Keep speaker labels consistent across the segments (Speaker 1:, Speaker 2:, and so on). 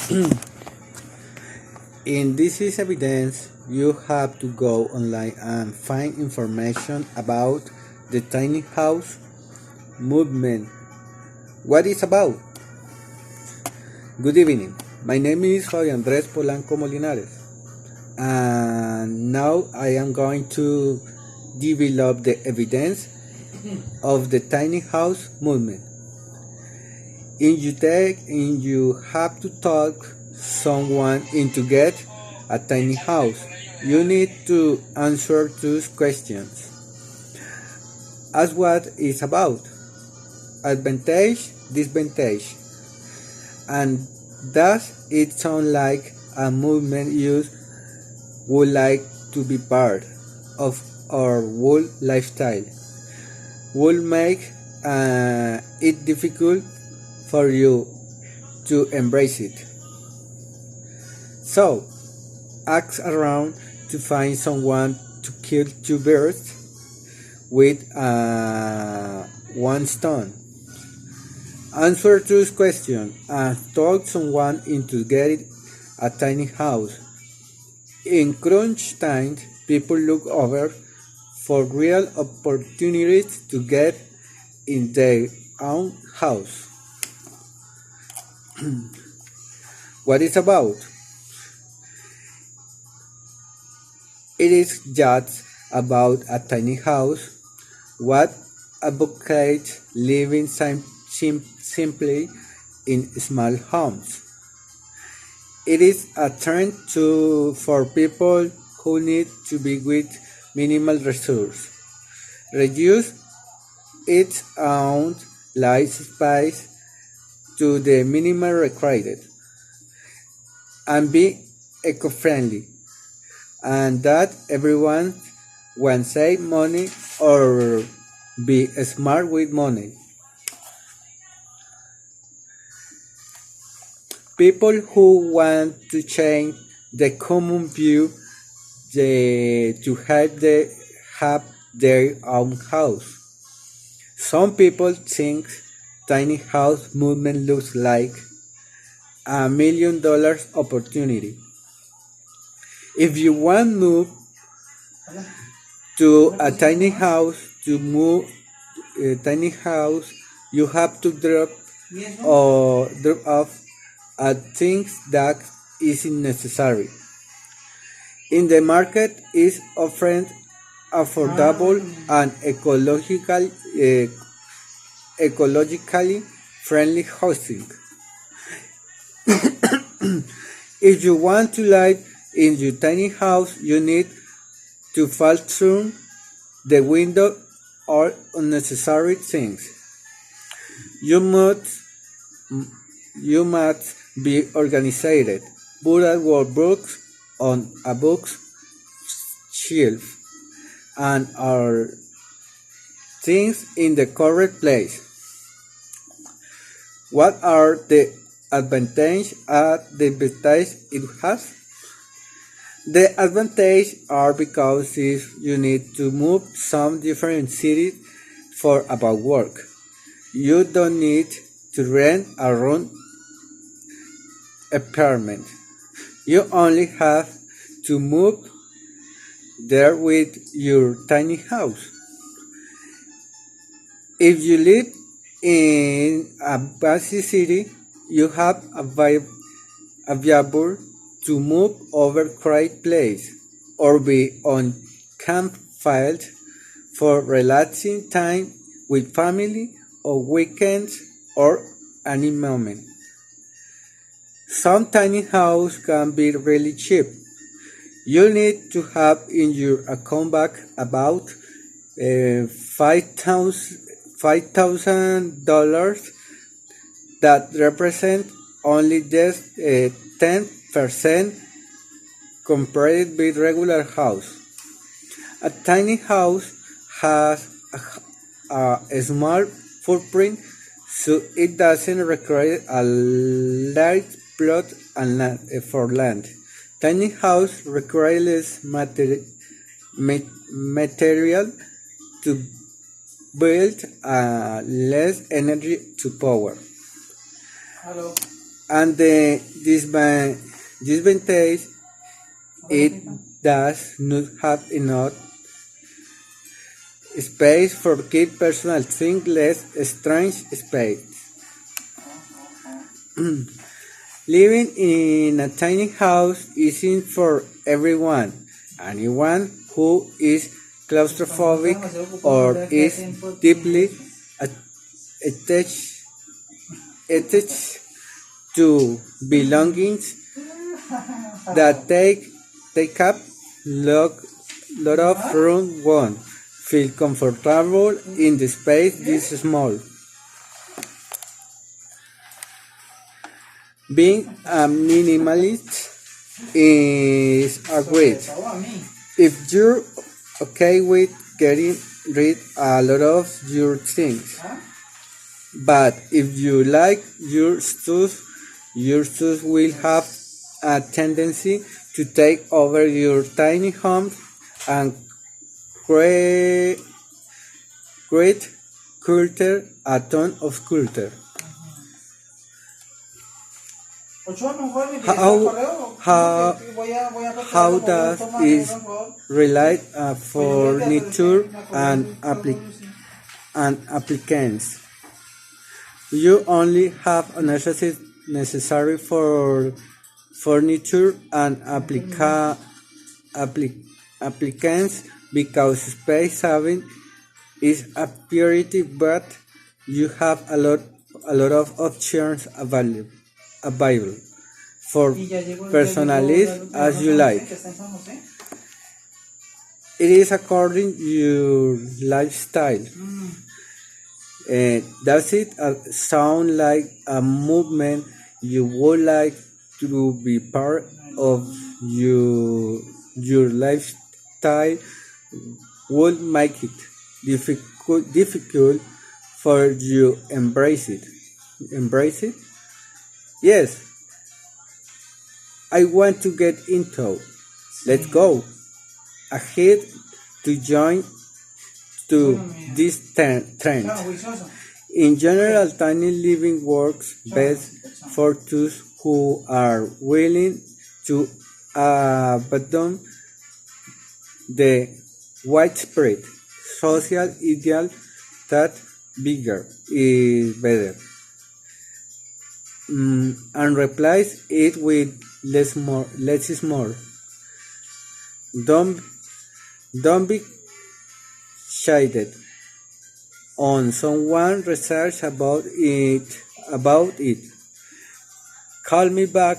Speaker 1: In this is evidence, you have to go online and find information about the tiny house movement. What is about? Good evening. My name is Javier Andrés Polanco Molinares, and now I am going to develop the evidence of the tiny house movement. In you have to talk someone into get a tiny house. You need to answer two questions. As what is about advantage, disadvantage, and does it sound like a movement you would like to be part of our whole lifestyle? Will make it difficult for you to embrace it. So, ask around to find someone to kill two birds with one stone. Answer this question and talk someone into getting a tiny house. In crunch times, people look over for real opportunities to get in their own house. What is about? It is just about a tiny house. What advocates living simply in small homes. It is a trend for people who need to be with minimal resources. Reduce its own life space to the minimum required and be eco-friendly, and that everyone will save money or be smart with money. People who want to change the common view to have their own house. Some people think tiny house movement looks like $1 million opportunity. If you want to move to a tiny house, you have to drop off at things that isn't necessary. In the market is offered affordable and ecologically friendly housing. If you want to live in your tiny house, you need to fall through the window all unnecessary things. You must you must be organized. Put your books on a books shelf and our things in the correct place. What are the advantages and disadvantages it has? The advantages are because if you need to move some different cities for about work, you don't need to rent a room apartment. You only have to move there with your tiny house. If you live in a busy city, you have available to move over quiet place or be on campfire for relaxing time with family or weekends or any moment. Some tiny house can be really cheap. You need to have in your account back about $5,000 that represent only just 10% compared with regular house. A tiny house has a small footprint, so it doesn't require a large plot for land. Tiny house requires less material to build, less energy to power. Hello. And the disadvantage, it does not have enough space for keep personal things, less strange space. Living in a tiny house isn't for everyone. Anyone who is claustrophobic or is deeply attached, attached to belongings that take up lot of room won't feel comfortable in the space this small. Being a minimalist is a great. If you're okay with getting rid a lot of your things, but if you like your stuff will have a tendency to take over your tiny home and create culture, a ton of culture. How, how does it relate furniture and applicants? You only have a necessary for furniture and applicants because space saving is a priority, but you have a lot of options available for personalize as you like. It is according to your lifestyle. Does it sound like a movement you would like to be part of? Your lifestyle would make it difficult for you embrace it. Embrace it? Yes, I want to get into. Let's go ahead to join to this trend. In general, tiny living works best for those who are willing to abandon the widespread social ideal that bigger is better, and replace it with less is more. Don't don't be shaded on someone research about it. Call me back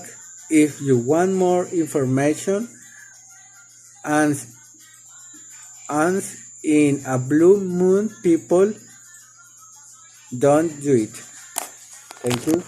Speaker 1: if you want more information, and in a blue moon people don't do it. Thank you.